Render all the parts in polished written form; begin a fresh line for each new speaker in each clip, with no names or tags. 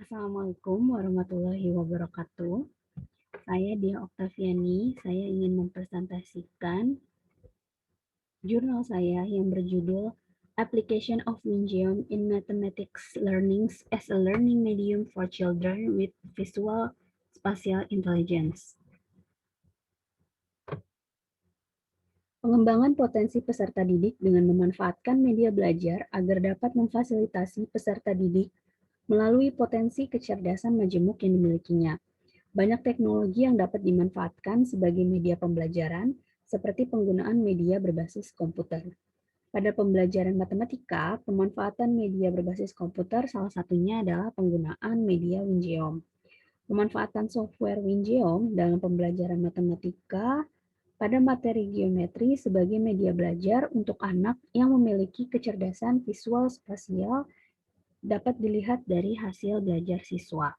Assalamualaikum warahmatullahi wabarakatuh. Saya Dia Oktaviani. Saya ingin mempresentasikan jurnal saya yang berjudul Application of Wingeum in Mathematics Learnings as a Learning Medium for Children with Visual Spatial Intelligence. Pengembangan potensi peserta didik dengan memanfaatkan media belajar agar dapat memfasilitasi peserta didik melalui potensi kecerdasan majemuk yang dimilikinya. Banyak teknologi yang dapat dimanfaatkan sebagai media pembelajaran, seperti penggunaan media berbasis komputer. Pada pembelajaran matematika, pemanfaatan media berbasis komputer salah satunya adalah penggunaan media Wingeum. Pemanfaatan software Wingeum dalam pembelajaran matematika pada materi geometri sebagai media belajar untuk anak yang memiliki kecerdasan visual spasial dapat dilihat dari hasil belajar siswa.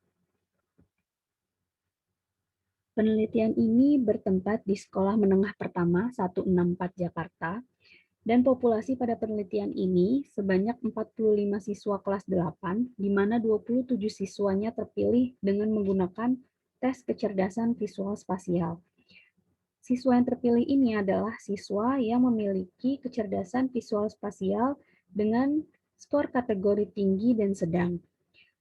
Penelitian ini bertempat di Sekolah Menengah Pertama 164 Jakarta, dan populasi pada penelitian ini sebanyak 45 siswa kelas 8, di mana 27 siswanya terpilih dengan menggunakan tes kecerdasan visual spasial. Siswa yang terpilih ini adalah siswa yang memiliki kecerdasan visual spasial dengan skor kategori tinggi dan sedang.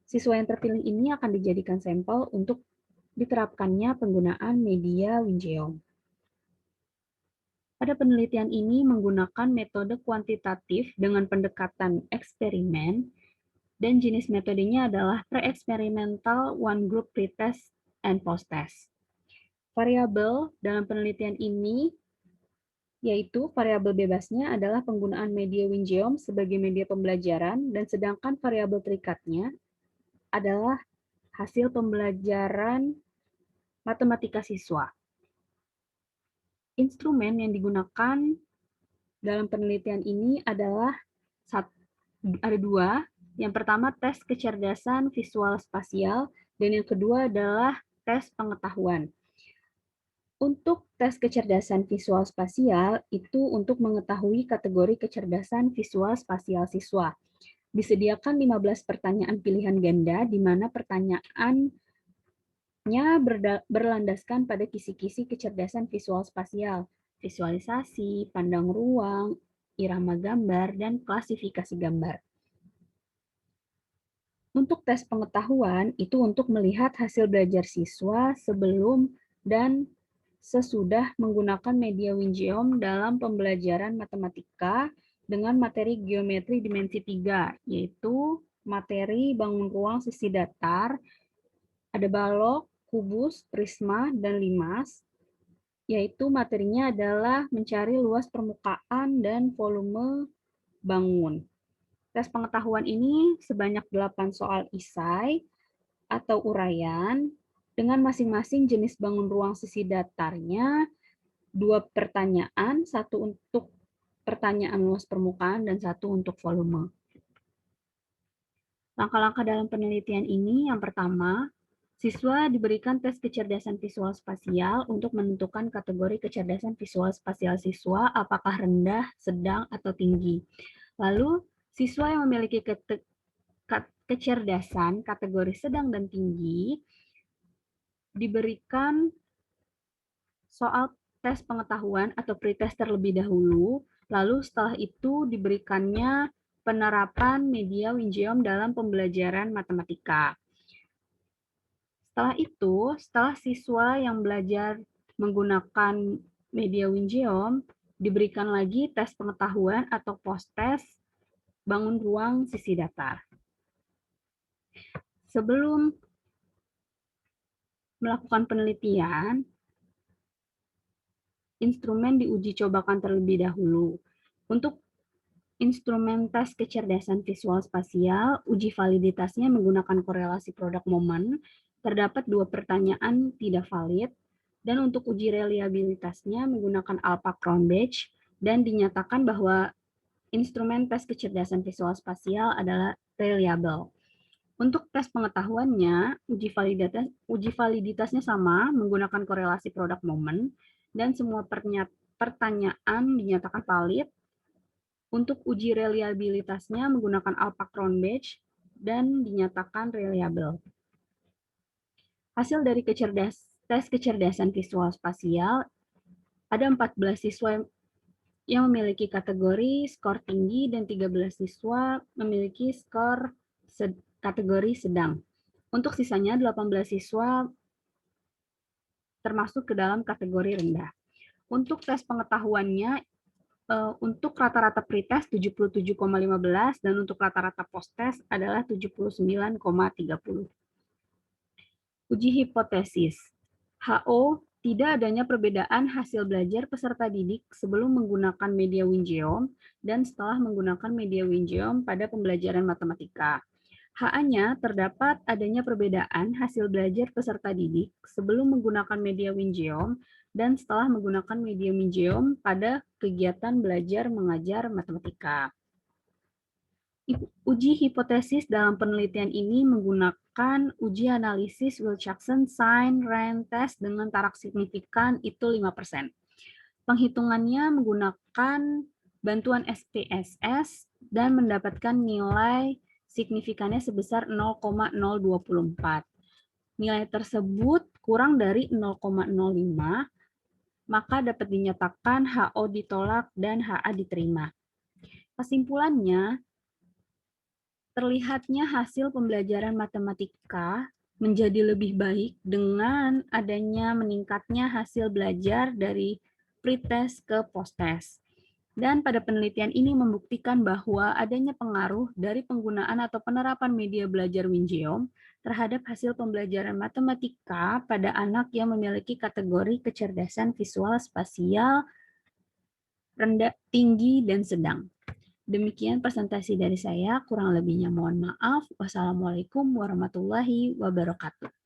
Siswa yang terpilih ini akan dijadikan sampel untuk diterapkannya penggunaan media Wingeum. Pada penelitian ini menggunakan metode kuantitatif dengan pendekatan eksperimen, dan jenis metodenya adalah pre-experimental, one group pretest, and post-test. Variabel dalam penelitian ini yaitu variabel bebasnya adalah penggunaan media Wingeum sebagai media pembelajaran, dan sedangkan variabel terikatnya adalah hasil pembelajaran matematika siswa. Instrumen yang digunakan dalam penelitian ini adalah ada dua. Yang pertama tes kecerdasan visual spasial, dan yang kedua adalah tes pengetahuan. Untuk tes kecerdasan visual spasial itu untuk mengetahui kategori kecerdasan visual spasial siswa. Disediakan 15 pertanyaan pilihan ganda di mana pertanyaan berlandaskan pada kisi-kisi kecerdasan visual spasial, visualisasi, pandang ruang, irama gambar, dan klasifikasi gambar. Untuk tes pengetahuan, itu untuk melihat hasil belajar siswa sebelum dan sesudah menggunakan media Wingeum dalam pembelajaran matematika dengan materi geometri dimensi 3, yaitu materi bangun ruang sisi datar, ada balok, kubus, prisma, dan limas, yaitu materinya adalah mencari luas permukaan dan volume bangun. Tes pengetahuan ini sebanyak 8 soal isai atau uraian dengan masing-masing jenis bangun ruang sisi datarnya, 2 pertanyaan, 1 untuk pertanyaan luas permukaan dan 1 untuk volume. Langkah-langkah dalam penelitian ini yang pertama, siswa diberikan tes kecerdasan visual spasial untuk menentukan kategori kecerdasan visual spasial siswa apakah rendah, sedang, atau tinggi. Lalu, siswa yang memiliki kecerdasan kategori sedang dan tinggi diberikan soal tes pengetahuan atau pretest terlebih dahulu, lalu setelah itu diberikannya penerapan media Wingeum dalam pembelajaran matematika. Setelah itu, setelah siswa yang belajar menggunakan media Wingeum, diberikan lagi tes pengetahuan atau post-test bangun ruang sisi datar. Sebelum melakukan penelitian, instrumen diuji cobakan terlebih dahulu. Untuk instrumen tes kecerdasan visual spasial, uji validitasnya menggunakan korelasi produk momen, terdapat 2 pertanyaan tidak valid, dan untuk uji reliabilitasnya menggunakan Alpha-Cronbach, dan dinyatakan bahwa instrumen tes kecerdasan visual spasial adalah reliable. Untuk tes pengetahuannya, uji validitasnya sama, menggunakan korelasi produk momen, dan semua pertanyaan dinyatakan valid. Untuk uji reliabilitasnya menggunakan Alpha-Cronbach, dan dinyatakan reliable. Hasil dari tes kecerdasan visual spasial, ada 14 siswa yang memiliki kategori skor tinggi dan 13 siswa memiliki skor kategori sedang. Untuk sisanya 18 siswa termasuk ke dalam kategori rendah. Untuk tes pengetahuannya, untuk rata-rata pretest 77,15 dan untuk rata-rata posttest adalah 79,30. Uji hipotesis. HO, tidak adanya perbedaan hasil belajar peserta didik sebelum menggunakan media Wingeom dan setelah menggunakan media Wingeom pada pembelajaran matematika. HA-nya terdapat adanya perbedaan hasil belajar peserta didik sebelum menggunakan media Wingeom dan setelah menggunakan media Wingeom pada kegiatan belajar mengajar matematika. Uji hipotesis dalam penelitian ini menggunakan uji analisis Wilcoxon Sign Rank Test dengan tarak signifikan itu 5%. Penghitungannya menggunakan bantuan SPSS dan mendapatkan nilai signifikannya sebesar 0,024. Nilai tersebut kurang dari 0,05, maka dapat dinyatakan HO ditolak dan HA diterima. Kesimpulannya, terlihatnya hasil pembelajaran matematika menjadi lebih baik dengan adanya meningkatnya hasil belajar dari pretest ke posttest. Dan pada penelitian ini membuktikan bahwa adanya pengaruh dari penggunaan atau penerapan media belajar Wingeom terhadap hasil pembelajaran matematika pada anak yang memiliki kategori kecerdasan visual spasial rendah, tinggi, dan sedang. Demikian presentasi dari saya, kurang lebihnya mohon maaf. Wassalamualaikum warahmatullahi wabarakatuh.